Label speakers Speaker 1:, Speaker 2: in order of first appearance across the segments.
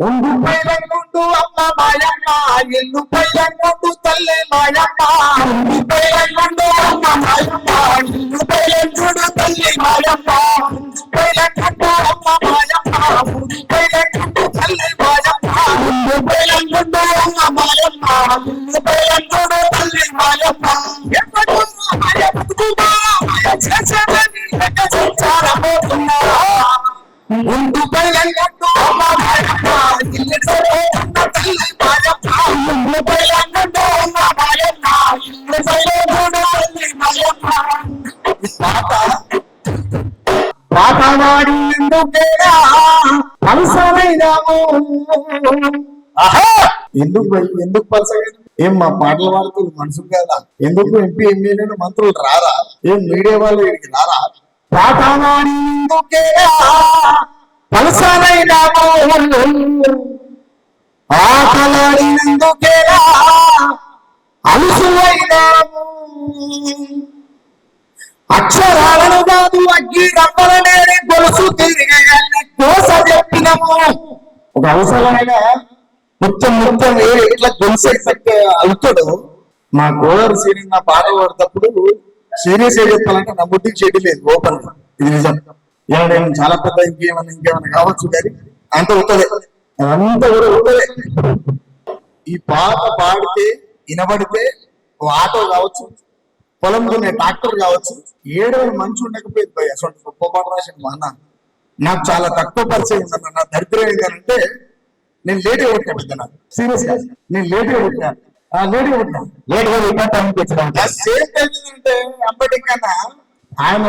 Speaker 1: ఉండు పైలంగుండు అమ్మ మాయమ్మ ఇల్లు పైలంగుండు తల్లి మాయమ్మ ఉండు పైలంగుండు అమ్మ మాయమ్మ ఇల్లు పైలంగుండు తల్లి మాయమ్మ ఉండు పైలంగుండు అమ్మ మాయమ్మ ఉండు పైలంగుండు తల్లి మాయమ్మ ఉండు పైలంగుండు అమ్మ మాయమ్మ ఇల్లు పైలంగుండు తల్లి మాయమ్మ ఎప్పుడు మాయ బతుకుమా మాయ చేసేదని లెక్క సంచారమవుతున్నా ఉండు పైలంగుండు అమ్మ మాయమ్మ ఇల్లు పైలంగుండు తల్లి మాయమ్మ ఉండు పైలంగుండు అమ్మ మాయమ్మ ఇల్లు పైలంగుండు తల్లి మాయమ్మ పాటవాడి ఎందుకేరా పలసమైనాము ఎందుకు పలసగా ఏం మా పాటలు పాడుతుంది మనుషులు కదా ఎందుకు ఎంపీ ఎమ్మెల్యేలు మంత్రులు రారా ఏం మీడియా వాళ్ళు ఇక్కడికి రారా పాటవాడి ఎందుకేరా పలసమైనాము ఆటలాడినందుకేరా అలుసువైనాము అక్షరాలను కాదు అగ్గి రమ్మలనే గొలుసు తిరిగేయాలని కోస చెప్పినము ఒక అవసరమైన మొత్తం ఎట్లా గొలుసు అవుతాడు మా గోదావరి సీనియర్ నా పాట పడేటప్పుడు సీరియస్ గా చెప్పాలంటే నా బుద్ధికి చెడ్డి లేదు ఓపెన్ ఇది నిజం ఏమైనా చాలా పెద్ద ఇంకేమైనా కావచ్చు కానీ అంత అవుతుంది అదంతా కూడా అవుతుంది ఈ పాట పాడితే వినబడితే ఆటో కావచ్చు పొలం దున్నే ట్రాక్టర్ కావచ్చు 7 మంచి ఉండకపోయింది భయ అసలు గొప్ప పాట రాసింది మా అన్న నాకు చాలా తక్కువ పరిచయం ఉందన్న నా దరిద్రం ఏంటంటే నేను లేట్గా కొట్టినా పెద్ద నాకు సీరియస్ గా నేను లేట్గా కొట్టినాను సేమ్ టైం ఏంటంటే అంబేద్కర్ కన్నా ఆయన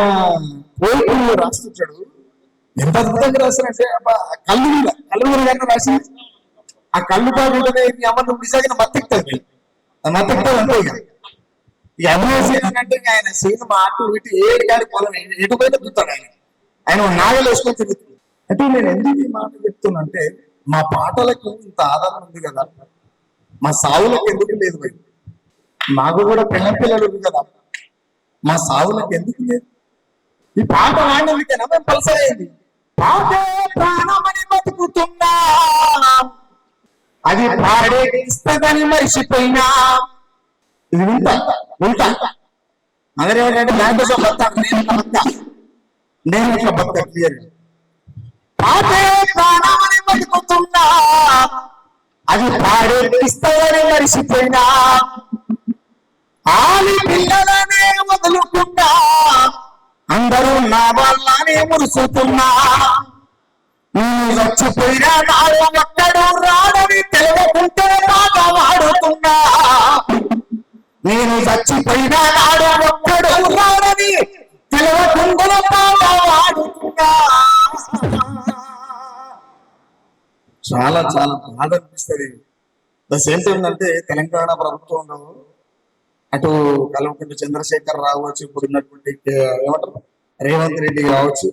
Speaker 1: పోయిట్లు రాస్తుంటాడు ఎంత అద్భుతంగా రాస్తారంటే కళ్ళు మీద కన్నా రాసి ఆ కళ్ళు బాగుంటుంది అమ్మ నువ్వు నిజంగా మత్తెక్తుంది అంతే ఇక అభినయసీన అంటే ఆయన సీన్ అటు ఇటు ఏడు కాడి పొలం ఎటు పోయినా చూస్తాడు ఆయన నాగలు వేసుకొని తిరుగుతుంది అంటే నేను ఎందుకు ఈ మాట చెప్తున్నా అంటే మా పాటలకు ఇంత ఆధారం ఉంది కదా మా సావులకు ఎందుకు లేదు భయ్ మాకు కూడా పిల్లలు ఉంది కదా మా సావులకు ఎందుకు లేదు ఈ పాట వాడినందుకేనా మేము పలసరైంది పాటే ప్రాణమని బతుకుతున్నా అది పాడే ఇస్తుందని మరిచిపోయినా ఇది వింటా అందరేమంటే దాని కోసం బతాను నేను ఇట్లా బతా క్లియర్ పాటే ప్రాణమని బతుకుతున్నా అది పాడే ఇస్తారని మరిచిపోయినా ఆలి పిల్లలనే వదులుకున్నా అందరూ నా వాళ్ళనే మురుసుతున్నా నేను చచ్చిపోయినా నాడు ఒక్కడు రాడని తెలియకుంటే బాగా వాడుతున్నా నేను చచ్చిపోయినా నాడు ఒక్కడు రాడని తెలియకుండా బాగా వాడుతున్నా చాలా బాధ అనిపిస్తుంది దశ ఏంటంటే తెలంగాణ ప్రభుత్వంలో అటు కల్వకుంట్ల చంద్రశేఖర్ రావు కావచ్చు ఇప్పుడు ఉన్నటువంటి ఏమంటారు రేవంత్ రెడ్డి కావచ్చు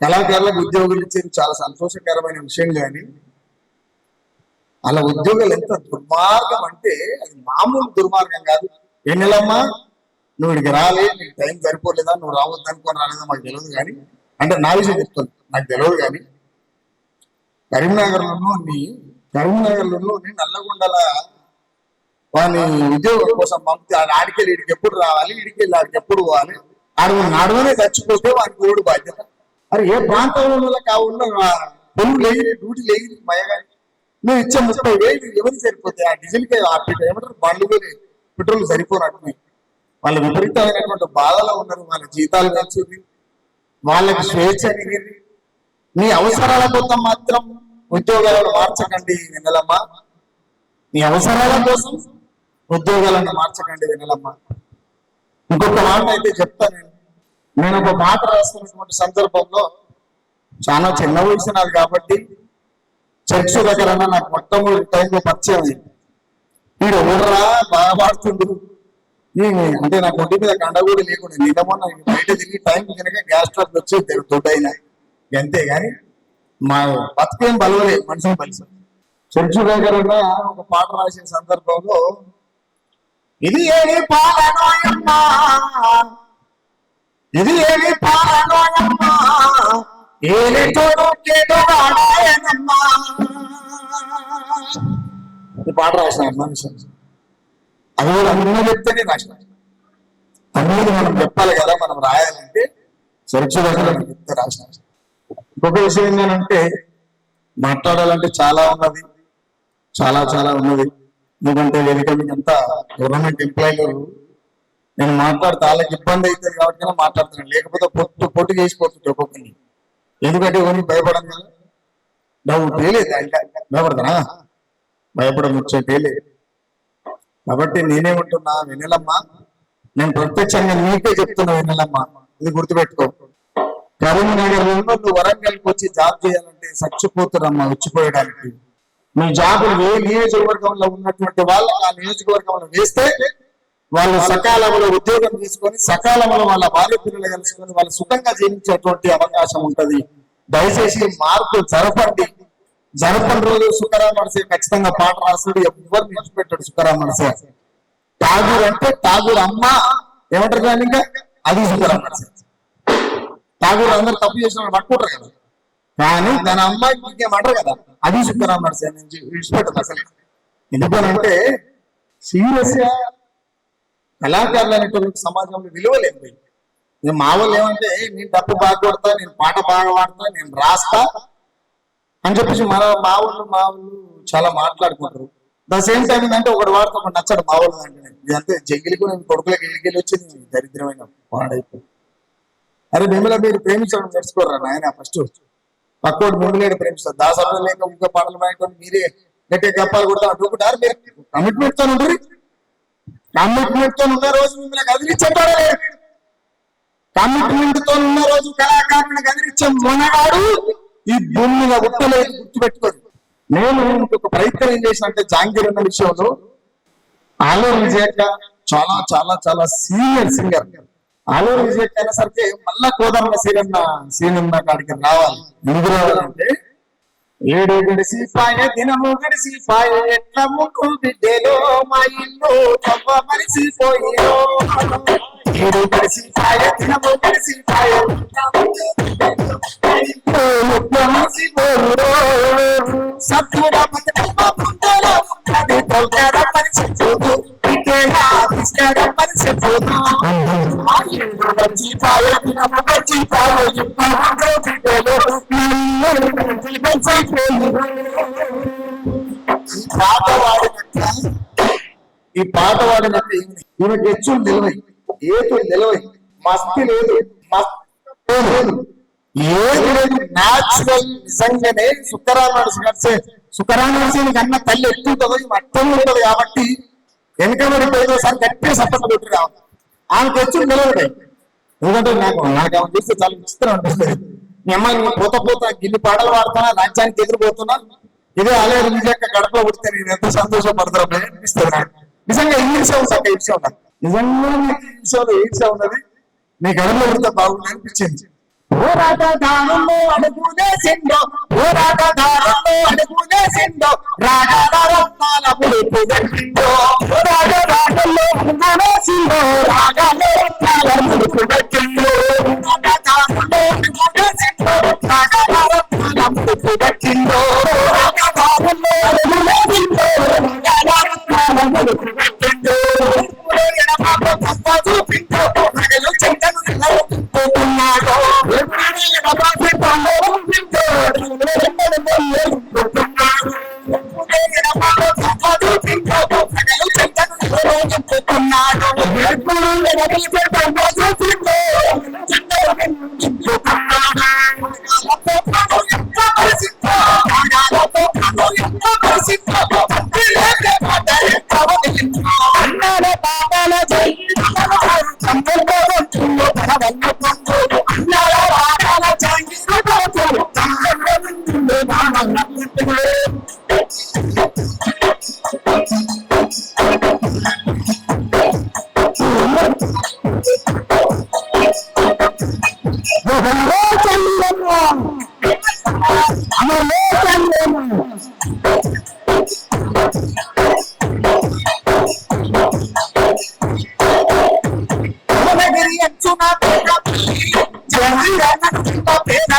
Speaker 1: కళాకారులకు ఉద్యోగులు ఇచ్చేది చాలా సంతోషకరమైన విషయం కానీ అలా ఉద్యోగాలు ఎంత దుర్మార్గం అంటే అది మామూలు దుర్మార్గం కాదు ఎన్నెలమ్మా నువ్వు ఇక్కడికి రాలే నీకు టైం సరిపోలేదా నువ్వు రావద్దు అనుకొని రాలేదా మాకు తెలియదు కానీ అంటే నా విషయం చెప్తాను నాకు తెలియదు కానీ కరీంనగర్లోని నల్లగొండల వాని ఉద్యోగం కోసం పంపితే ఆడికెళ్ళి ఇడికి ఎప్పుడు రావాలి ఇడికెళ్ళి ఆడికి ఎప్పుడు పోవాలి ఆడవనే చచ్చిపోతే వానికి ఓడు బాధ్యత అరే ఏ ప్రాంతంలో కావుల్లో పొలుగు లేని డ్యూటీ లేని మయగాని నువ్వు ఇచ్చే 30,000 ఎవరికి సరిపోతాయి ఆ డీజిల్కి ఏమంటారు బండ్లు పెట్రోల్ సరిపోనట్టు వాళ్ళు విపరీతమైనటువంటి బాధలో ఉన్నారు వాళ్ళ జీతాలు పెంచుంది వాళ్ళకి స్వేచ్ఛ ఎగిరి నీ అవసరాల కోసం మాత్రం ఉద్యోగాలను మార్చకండి వెన్నెలమ్మ నీ అవసరాల కోసం ఉద్యోగాలను మార్చకండి వెన్నెలమ్మ ఇంకొక మాట అయితే చెప్తాను నేను ఒక మాట రాస్తున్నటువంటి సందర్భంలో చాలా చిన్న వయసు నాది కాబట్టి చర్చ్ దగ్గర నాకు మొట్టమొదటి టైంలో పరిచయం అయింది వీడు ఎవడరా బాగా పాడుతుండ్రు అంటే నాకు ఒంటి మీద కండ కూడా లేకుండా నిన్నమో బయట తిరిగి టైంకి కనుక గ్యాస్ ట్రబుల్ వచ్చి దొడ్డైనా అంతే కానీ మా బతికేం బలవలే మనిషిని కలిసి చర్చ్ దగ్గర ఒక పాట రాసిన సందర్భంలో ఇది ఏమి పాలనోయమ్మా ఇది ఏమి పాలనోయమ్మా ఏలేటోడు కేటోడాయనమ్మా. ఈ పాట రాసిన మనిషి అది కూడా అన్న చెప్తేనే రాసిన అనేది మనం చెప్పాలి కదా. మనం రాయాలంటే సురక్షితంగా చెప్తే రాసిన. ఇంకొక విషయం ఏంటంటే మాట్లాడాలంటే చాలా ఉన్నది, చాలా చాలా ఉన్నది. ఎందుకంటే వేదిక మీద అంతా గవర్నమెంట్ ఎంప్లాయీలు, నేను మాట్లాడితే వాళ్ళకి ఇబ్బంది అవుతుంది కాబట్టి మాట్లాడుతున్నాను. లేకపోతే పొట్టు చేసిపోతుంది ఒక్కొక్కరిని. ఎందుకంటే ఎవరిని భయపడను కదా, డౌట్ లేదు. భయపడతానా? భయపడముచ్చే లేదు. కాబట్టి నేనేమంటున్నా, వెన్నెలమ్మ, నేను ప్రత్యక్షంగా నీకే చెప్తున్నా వెన్నెలమ్మ, ఇది గుర్తుపెట్టుకో. కరీంనగర్ నువ్వు వరంగల్కి వచ్చి జాబ్ చేయాలంటే చచ్చిపోతురమ్మా వచ్చిపోయడానికి. మీ జాబులు ఏ నియోజకవర్గంలో ఉన్నటువంటి వాళ్ళకి ఆ నియోజకవర్గంలో వేస్తే వాళ్ళు సకాలంలో ఉద్యోగం తీసుకొని సకాలంలో వాళ్ళ భార్య పిల్లలు కలుసుకొని వాళ్ళు సుఖంగా జీవించేటువంటి అవకాశం ఉంటది. దయచేసి మార్పు జరపని రోజు సుఖరామనసే ఖచ్చితంగా పాట రాసుడు ఎవ్వరు విడిచిపెట్టాడు. సుఖరామనసే ఠాగూర్ అంటే ఠాగూర్ అమ్మ ఏమంటారు కానీ ఇంకా అది సుఖరామనసే. ఠాగూర్ అందరు తప్పు చేసిన పట్టుకుంటారు కదా, కానీ దాని అమ్మాయికి ఇంకేమంటారు కదా, అది సుఖరామనసే నుంచి విడిచిపెట్టదు అసలు. ఎందుకనంటే సీరియస్ గా కళాకారులు అనేటువంటి సమాజంలో విలువలేదు. నేను మా వాళ్ళు ఏమంటే నేను డబ్బు బాగా కొడతా, నేను పాట బాగా పాడతా, నేను రాస్తా అని చెప్పేసి మా వాళ్ళు చాలా మాట్లాడుకుంటారు. ద సేమ్ టైం ఏంటంటే ఒకటి వాడితే ఒకటి నచ్చడు మా వాళ్ళు. అంటే ఇదంతే జంగిలికి నేను కొడుకులకి ఎడికెళ్ళి వచ్చింది దరిద్రమైన పాడైపోయి. అరే మిమ్మల్ని మీరు ప్రేమించడం నేర్చుకోరా నాయన. ఫస్ట్ పక్కోడు మిమ్మల్ని ప్రేమిస్తారు. దాసంలో లేక ఇంకా పాటలు పాడటం మీరే గట్టిగా గప్పాలు కొడతా అడుగుకుంటారు. మీరు కమిట్మెంట్ తో ఉంటారు. కమిట్మెంట్ తో ఉన్న రోజు మిమ్మల్ని కదిలించేటాడే. కమిట్మెంట్ తో ఉన్న రోజు కళాకారుని కదిలించే మొనగాడు ఈ భూమి మీద ఉట్టలేదు, గుర్తుపెట్టుకోదు. నేను ఇంకొక ప్రయత్నం ఏం చేసిన అంటే జాంగీర్ అన్న విషయంలో ఆలూరు విజయక్క చాలా చాలా చాలా సీనియర్ సింగర్. ఆలూరు విజయక్క అయినసరికి మళ్ళా కోదరన్న సీనన్న కాడికి రావాలి. ఎందుకు రావాలంటే ఏడు గడిసిపాయ దినము గడిసిపాయ ఎట్లా ముక్కు బిడ్డేలో మా ఇల్లు తవ్వ మరిసిపోయేలో. ఏడు గడిసిపాయ దినము గడిసిపాయ మరిసిపోయేలో. సత్తుడ పరిచిపోదు పరిచిపోదు. ఈ పాట వాడినట్టు ఈమెకి హెచ్చులు నిలవై, ఏతులు నిలవై, మస్తి లేదు, ఏది లేదు, న్యాచురల్. నిజంగానే సుఖరామనసి కన్నా తల్లి ఎక్కువ ఉంటుందో అర్థం ఉంటుంది. కాబట్టి వెనకబడిపోయేసారి గట్టిగా సపోర్ట్ పెట్టి రావాలి. ఆమెకు హెచ్చులు నిలవడాయి. ఎందుకంటే నాకు ఆమె చూస్తే చాలా విచిత్రం ఉంటుంది. మీ అమ్మాయి పోత గిన్ని పాటలు పాడుతున్నా, రాజ్యానికి ఎదురుపోతున్నా, ఇదే ఆలయ విజయక్క గడపలో పుడితే నేను ఎంత సంతోషపడతాను అనిపిస్తుంది నాకు. నిజంగా ఈర్ష్య ఉంది అక్క, ఈర్ష్య ఉన్నా. నిజంగా ఈర్ష్య ఉన్నది. నీ గడపలో పుడితే బాగుంది అనిపించింది. పోరాటదారుల్లో అడుగునేసిందో, పోరాటదారుల్లో అడుగునేసిందో, రాగాల ముడుపు పెట్టిందో. పోరాటదారుల్లో అడుగునేసిందో, రాగాల ముడుపు పెట్టిందో. పోరాటదారుల్లో అడుగునేసిందో, రాగాల ముడుపు పెట్టిందో. రాగాదారుల్లో అడుగునేసిందో, రాగాల ముడుపు పెట్టిందో. చూపిందో ప్రజలు చెంతను నిలబడుతున్నాడు. పేద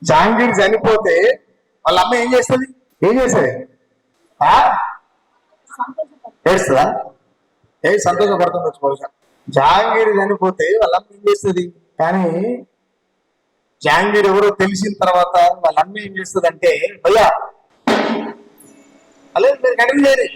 Speaker 1: జహాంగీర్ చనిపోతే వాళ్ళ అమ్మ ఏం చేస్తుంది? ఏం చేస్తుంది? ఏడుస్తుందా? సంతోషపడుతుంది బహుశా. జహాంగీర్ చనిపోతే వాళ్ళ అమ్మ ఏం చేస్తుంది? కానీ జహాంగీర్ ఎవరో తెలిసిన తర్వాత వాళ్ళ అమ్మ ఏం చేస్తుంది అంటే, భయ్యా అలా మీరు కంటిన్యూ చేయాలి.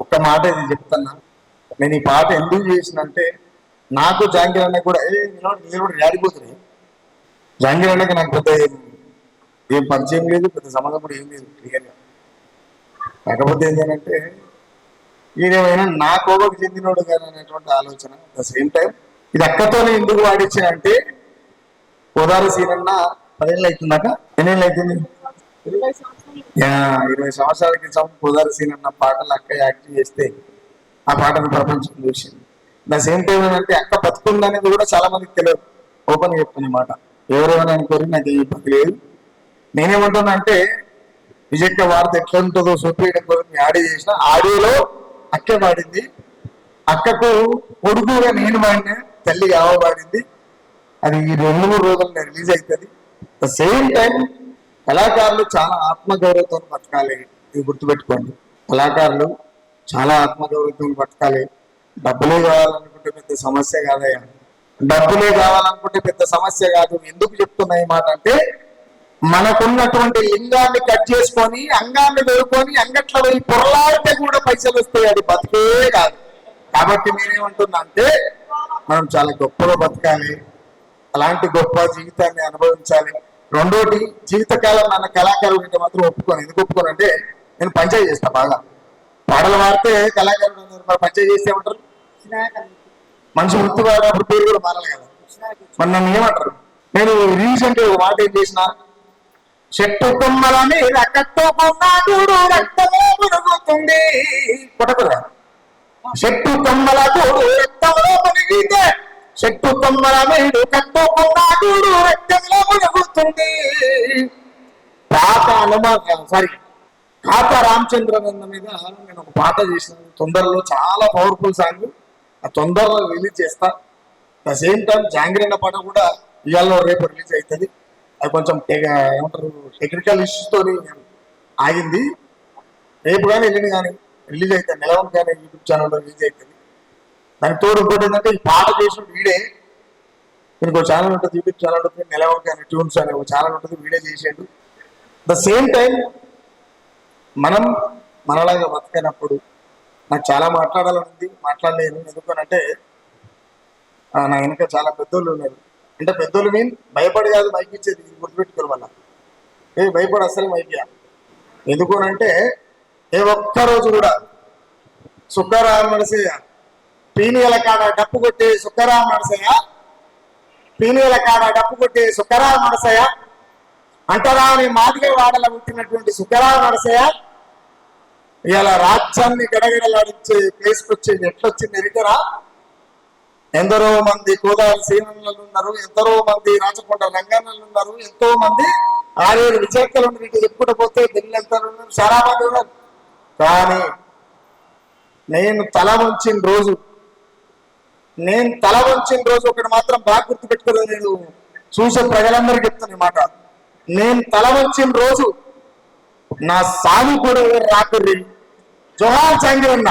Speaker 1: ఒక్క మాట ఇది చెప్తున్నా, నేను ఈ పాట ఎందుకు చేసినంటే, నాకు జహాంగీర్ అన్న కూడా ఆడిపోతుంది. జహాంగీర్ అన్నకి నాకు పెద్ద ఏం పరిచయం లేదు, పెద్ద సంబంధం కూడా ఏం లేదు క్లియర్గా. కాకపోతే ఏంటంటే ఈయనేమైనా నా కోవకు చెందినోడు కానీ అనేటువంటి ఆలోచన. అట్ ద సేమ్ టైం ఇది అక్కతోనే ఎందుకు వాడించిన అంటే, గోదావరి సీనన్న 10 ఏళ్ళు అవుతుందాక, ఎన్ని ఏళ్ళు అవుతుంది? 20 సంవత్సరాల క్రితం గోదావరి సీనన్న పాటలు అక్క యాక్టింగ్ చేస్తే ఆ పాటను ప్రపంచం చూసింది. ద సేమ్ టైం ఏంటంటే అక్క బతుకుందనేది కూడా చాలా మందికి తెలియదు. ఓపెన్ చెప్తున్న మాట, ఎవరెవరు అనుకోరు, నాకు ఏ ఇబ్బంది లేదు. నేనేమంటున్నా అంటే, విజయక్క వార్త ఎట్లా ఉంటుందో చూపించడం కోసం ఆడియో చేసిన. ఆడియోలో అక్కే పాడింది, అక్కకు కొడుకుగా నేను పాడినా, తల్లి యావ పాడింది. అది ఈ 2-3 రోజుల్లో రిలీజ్ అవుతుంది. ద సేమ్ టైం కళాకారులు చాలా ఆత్మగౌరవంతో బతకాలి, ఇది గుర్తుపెట్టుకోండి. కళాకారులు చాలా ఆత్మగౌరవంతో బతకాలి. డబ్బులే కావాలనుకుంటే పెద్ద సమస్య కాదయ్యా, డబ్బులే కావాలనుకుంటే పెద్ద సమస్య కాదు. ఎందుకు చెప్తున్నా ఈ మాట అంటే, మనకున్నటువంటి లింగాన్ని కట్ చేసుకొని అంగాన్ని దొరుకొని అంగట్లో పోయి పొరలాడితే కూడా పైసలు వస్తాయి, అది బతికే కాదు. కాబట్టి నేనేమంటున్నా అంటే, మనం చాలా గొప్పగా బతకాలి, అలాంటి గొప్ప జీవితాన్ని అనుభవించాలి. రెండోటి, జీవితకాలం నన్న కళాకారులు అంటే మాత్రం ఒప్పుకోను. ఎందుకు ఒప్పుకోను అంటే, నేను పంచాయతీ చేస్తా బాగా. పాటలు పాడితే కళాకారులు మరి పంచాయతీ చేస్తే ఏమంటారు? మనిషి వృత్తి వాడినప్పుడు పేరు కూడా మారాలి కదా. మరి నన్ను ఏమంటారు? నేను రీసెంట్ ఒక మాట ఏం చేసిన, చెట్టు కొమ్మల మీద కట్టుకున్నాడు రక్తమే మురుగుతుంది. కొట్టకురా, చెట్టు కొమ్మల కూడు రక్తంలో మునిగితే, చెట్టు కొమ్మల మీద కట్టుకున్నాడు రక్తంలో మురుగుతుంది. ఖాతా రామచంద్రన్ మీద నేను ఒక పాట చేసిన తొందరలో, చాలా పవర్ఫుల్ సాంగ్. ఆ తొందరలో రిలీజ్ చేస్తా. ద సేమ్ టైం జహాంగీర్ అన్న పాట కూడా ఇవాళ రేపు రిలీజ్ అవుతుంది. అది కొంచెం ఏమంటారు టెక్నికల్ ఇష్యూస్తో ఆగింది. రేపు కానీ ఎల్లుండి కానీ రిలీజ్ అవుతుంది. నెలవన్ కానీ యూట్యూబ్ ఛానల్లో రిలీజ్ అవుతుంది. దానికి తోడు ఇంకోటి ఏంటంటే, ఈ పాట చేసిన వీడే, దీనికి ఒక ఛానల్ ఉంటుంది, యూట్యూబ్ ఛానల్ ఉంటుంది, నెలవన్ కానీ ట్యూన్స్ అనే ఒక ఛానల్ ఉంటుంది, వీడే చేసాడు. ద సేమ్ టైం మనం మనలాగా బతకనప్పుడు నాకు చాలా మాట్లాడాలని మాట్లాడలేను. ఎందుకనంటే నా వెనుక చాలా పెద్దోళ్ళు ఉన్నారు. అంటే పెద్దోళ్ళు మీన్ భయపడి కాదు మైక్ ఇచ్చేది, గుర్తుపెట్టుకోరు వల్ల. భయపడి అసలు మైక్. ఎందుకనంటే ఏ ఒక్కరోజు కూడా సుఖరామ నరసయ్య పీనియల కాడ డప్పు కొట్టే సుఖరామ నరసయ్య, పీనియల కాడ డప్పు కొట్టే సుఖరామ నరసయ్య, అంటరాని మాదిగ వాడల పుట్టినటువంటి సుఖరామ నరసయ్య ఇవాళ రాజ్యాన్ని గడగడలాడించే ప్లేస్కి వచ్చేది ఎట్లొచ్చింది ఎరికరా? ఎందరో మంది గోదావరి సీనన్నలు ఉన్నారు, ఎందరో మంది రాచకొండ రంగన్నలు ఉన్నారు, ఎంతో మంది 6-7 విజయక్కలు ఉన్నారు. ఇటు చెప్పుకుంటూ పోతే ఢిల్లీ ఎంత ఉన్నారు, చాలా మంది ఉన్నారు. కానీ నేను తల వంచిన రోజు ఒకటి మాత్రం బాగా గుర్తు పెట్టుకోలేదు. నేను చూసే ప్రజలందరికీ చెప్తాను మాట, నేను తల వంచిన రోజు నా సాగు కూడా రాకుర్రి. జోహార్ జహాంగీర్ అన్న.